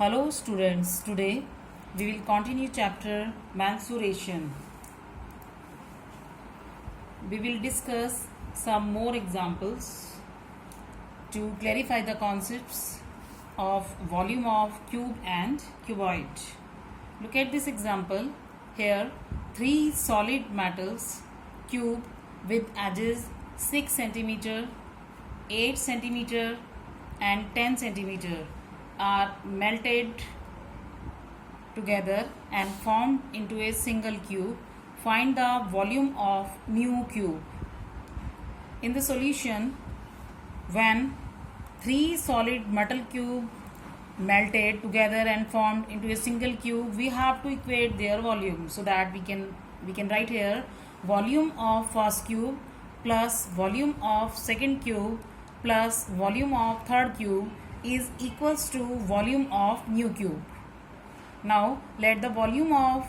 Hello students, today we will continue chapter mensuration. We will discuss some more examples to clarify the concepts of volume of cube and cuboid. Look at this example. Here, three solid metals, cube with edges 6 cm, 8 cm and 10 cm are melted together and formed into a single cube. Find the volume of mu cube. In the solution, when three solid metal cube melted together and formed into a single cube, we have to equate their volume, so that we can write here volume of first cube plus volume of second cube plus volume of third cube is equals to volume of mu cube. Now let the volume of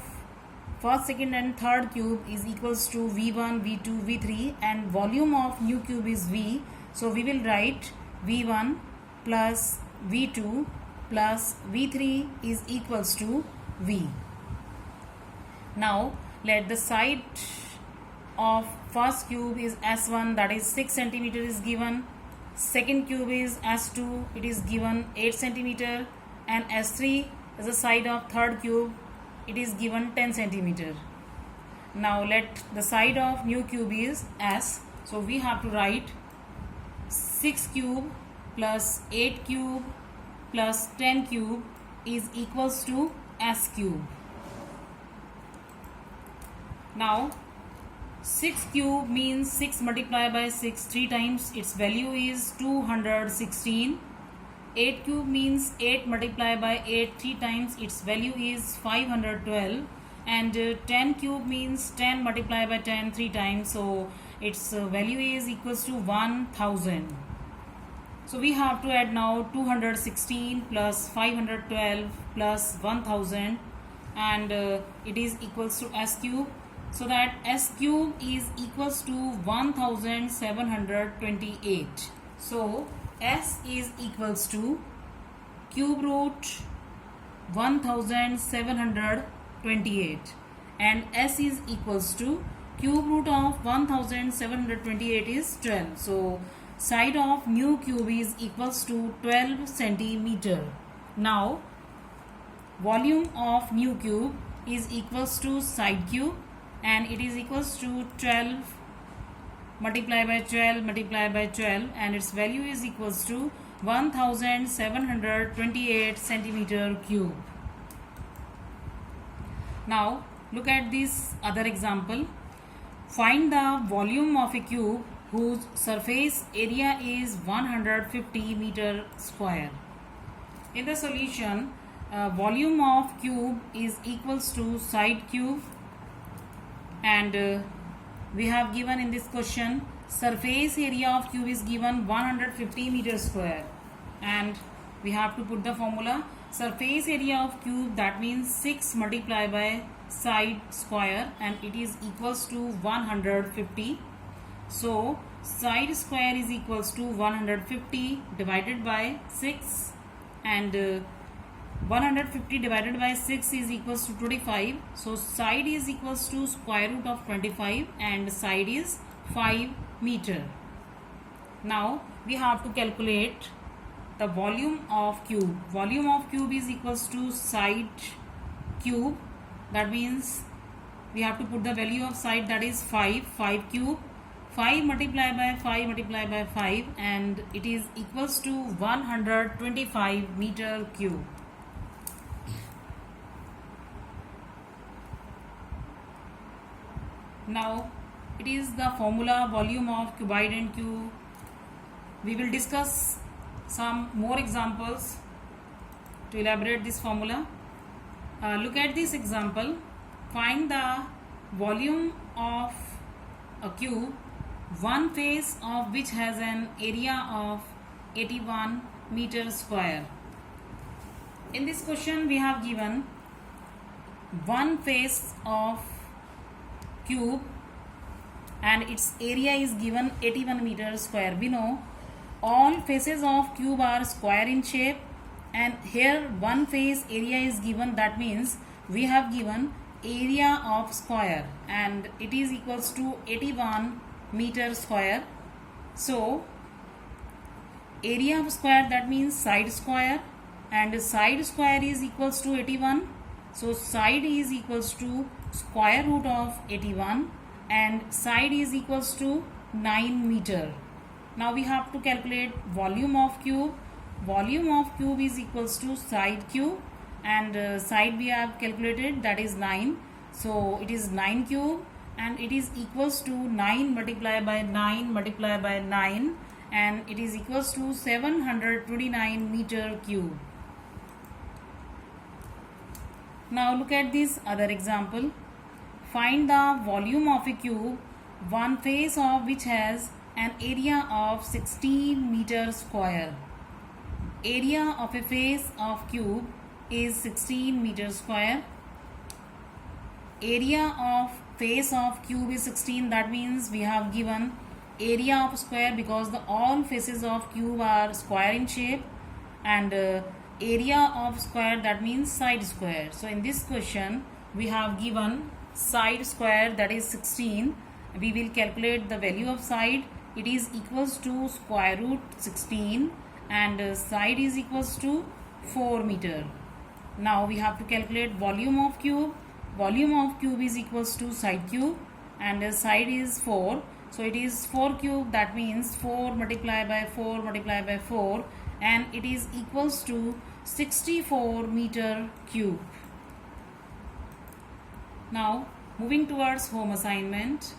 first, second and third cube is equals to V1, V2, V3 and volume of mu cube is V. So we will write V1 plus V2 plus V3 is equals to V. Now let the side of first cube is S1, that is 6 cm is given. Second cube is S2, it is given 8 cm, and S3 is the side of third cube, it is given 10 cm. Now let the side of mu cube is S, so we have to write 6 cube plus 8 cube plus 10 cube is equals to S cube. Now 6 cube means 6 multiplied by 6 3 times, its value is 216. 8 cube means 8 multiplied by 8 3 times, its value is 512. And 10 cube means 10 multiplied by 10 3 times, so its value is equals to 1000. So we have to add now 216 plus 512 plus 1000 and it is equals to S cube. So that S cube is equals to 1728. So S is equals to cube root 1728 and S is equals to cube root of 1728 is 12. So side of mu cube is equals to 12 centimeter. Now volume of mu cube is equals to side cube and it is equals to 12 multiplied by 12 multiplied by 12 and its value is equals to 1728 centimeter cube. Now look at this other example. Find the volume of a cube whose surface area is 150 meter square. In the solution, volume of cube is equals to side cube and we have given in this question surface area of cube is given 150 meter square and we have to put the formula surface area of cube, that means 6 multiplied by side square and it is equals to 150. So side square is equals to 150 divided by 6 and 150 divided by 6 is equals to 25. So side is equals to square root of 25 and side is 5 meter. Now we have to calculate the volume of cube. Volume of cube is equals to side cube, that means we have to put the value of side, that is 5 cube, 5 multiplied by 5 multiplied by 5 and it is equals to 125 meter cube. Now it is the formula volume of cuboid and cube. We will discuss some more examples to elaborate this formula. Look at this example. Find the volume of a cube, one face of which has an area of 81 meter square. In this question we have given one face of cube and its area is given 81 meter square. We know all faces of cube are square in shape and here one face area is given, that means we have given area of square and it is equals to 81 meter square. So area of square, that means side square, and side square is equals to 81. So side is equals to square root of 81 and side is equals to 9 meter. Now we have to calculate volume of cube. Volume of cube is equals to side cube and side we have calculated, that is 9. So it is 9 cube and it is equals to 9 multiplied by 9 multiplied by 9 and it is equals to 729 meter cube. Now look at this other example. Find the volume of a cube, one face of which has an area of 16 meter square. Area of a face of cube is 16 meter square. Area of face of cube is 16, that means we have given area of square because the all faces of cube are square in shape, and area of square, that means side square. So in this question we have given side square, that is 16. We will calculate the value of side. It is equals to square root 16 and side is equals to 4 meter. Now we have to calculate volume of cube. Volume of cube is equals to side cube and side is 4. So it is 4 cube, that means 4 multiplied by 4 multiplied by 4 and it is equals to 64 meter cube. Now moving towards home assignment.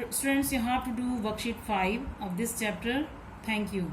Students, you have to do worksheet 5 of this chapter. Thank you.